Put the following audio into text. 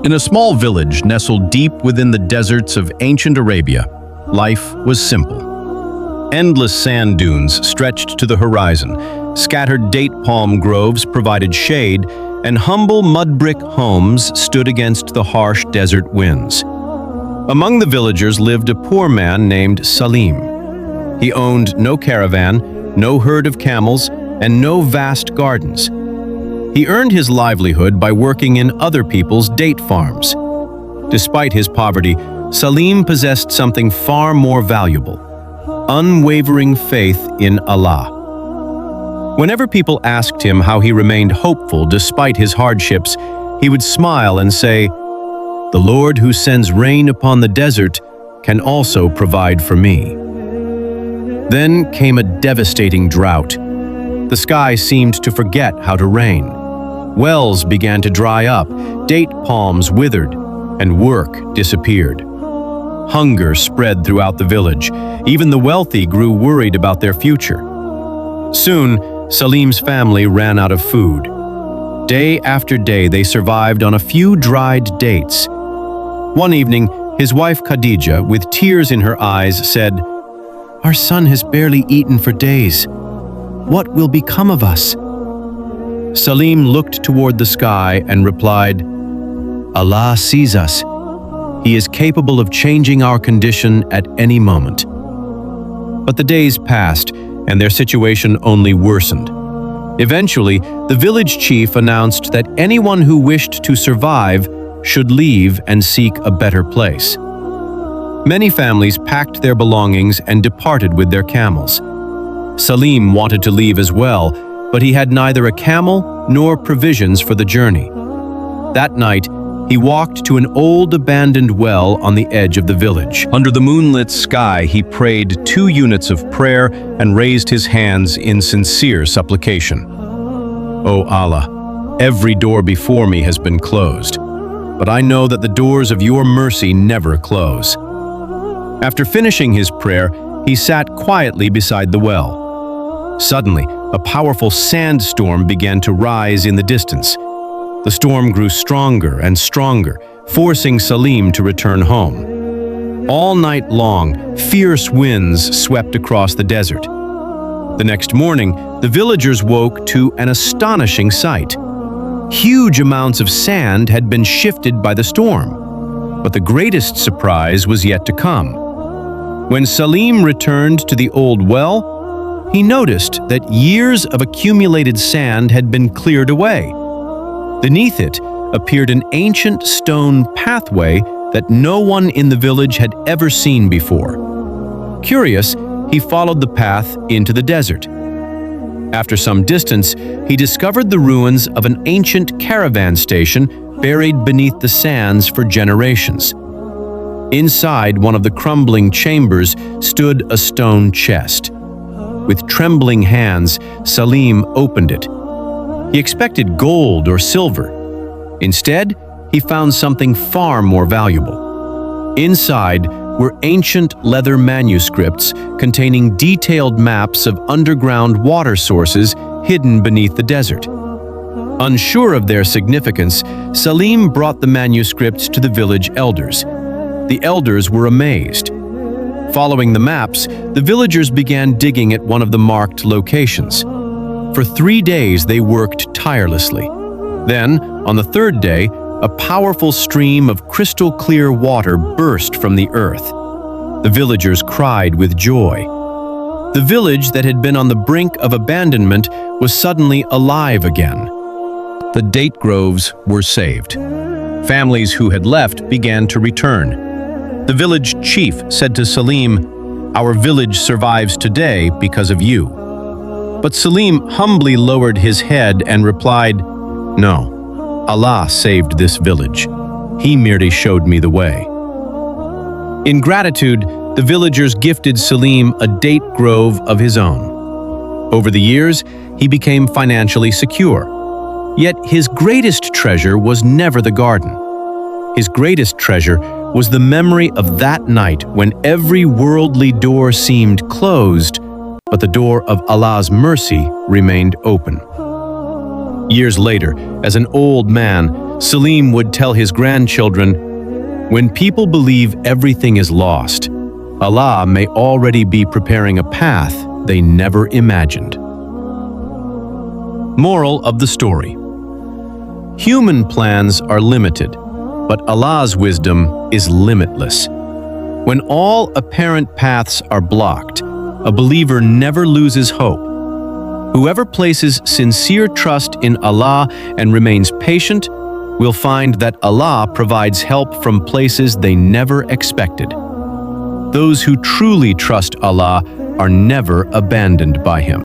In a small village nestled deep within the deserts of ancient Arabia, life was simple. Endless sand dunes stretched to the horizon, scattered date palm groves provided shade, and humble mud brick homes stood against the harsh desert winds. Among the villagers lived a poor man named Salim. He owned no caravan, no herd of camels, and no vast gardens. He earned his livelihood by working in other people's date farms. Despite his poverty, Salim possessed something far more valuable: unwavering faith in Allah. Whenever people asked him how he remained hopeful despite his hardships, he would smile and say, "The Lord who sends rain upon the desert can also provide for me." Then came a devastating drought. The sky seemed to forget how to rain. Wells began to dry up, date palms withered, and work disappeared. Hunger spread throughout the village. Even the wealthy grew worried about their future. Soon, Salim's family ran out of food. Day after day, they survived on a few dried dates. One evening, his wife Khadija, with tears in her eyes, said, "Our son has barely eaten for days. What will become of us?" Salim looked toward the sky and replied, "Allah sees us. He is capable of changing our condition at any moment." But the days passed, and their situation only worsened. Eventually, the village chief announced that anyone who wished to survive should leave and seek a better place. Many families packed their belongings and departed with their camels. Salim wanted to leave as well, but he had neither a camel nor provisions for the journey. That night, he walked to an old abandoned well on the edge of the village. Under the moonlit sky, he prayed 2 units of prayer and raised his hands in sincere supplication. "O Allah, every door before me has been closed, but I know that the doors of your mercy never close." After finishing his prayer, he sat quietly beside the well. Suddenly, a powerful sandstorm began to rise in the distance. The storm grew stronger and stronger, forcing Salim to return home. All night long, fierce winds swept across the desert. The next morning, the villagers woke to an astonishing sight. Huge amounts of sand had been shifted by the storm, but the greatest surprise was yet to come. When Salim returned to the old well, he noticed that years of accumulated sand had been cleared away. Beneath it appeared an ancient stone pathway that no one in the village had ever seen before. Curious, he followed the path into the desert. After some distance, he discovered the ruins of an ancient caravan station buried beneath the sands for generations. Inside one of the crumbling chambers stood a stone chest. With trembling hands, Salim opened it. He expected gold or silver. Instead, he found something far more valuable. Inside were ancient leather manuscripts containing detailed maps of underground water sources hidden beneath the desert. Unsure of their significance, Salim brought the manuscripts to the village elders. The elders were amazed. Following the maps, the villagers began digging at one of the marked locations. For 3 days, they worked tirelessly. Then, on the 3rd day, a powerful stream of crystal-clear water burst from the earth. The villagers cried with joy. The village that had been on the brink of abandonment was suddenly alive again. The date groves were saved. Families who had left began to return. The village chief said to Salim, "Our village survives today because of you." But Salim humbly lowered his head and replied, "No, Allah saved this village. He merely showed me the way." In gratitude, the villagers gifted Salim a date grove of his own. Over the years, he became financially secure. Yet his greatest treasure was never the garden. His greatest treasure was the memory of that night when every worldly door seemed closed, but the door of Allah's mercy remained open. Years later, as an old man, Salim would tell his grandchildren, "When people believe everything is lost, Allah may already be preparing a path they never imagined." Moral of the story: human plans are limited, but Allah's wisdom is limitless. When all apparent paths are blocked, a believer never loses hope. Whoever places sincere trust in Allah and remains patient will find that Allah provides help from places they never expected. Those who truly trust Allah are never abandoned by Him.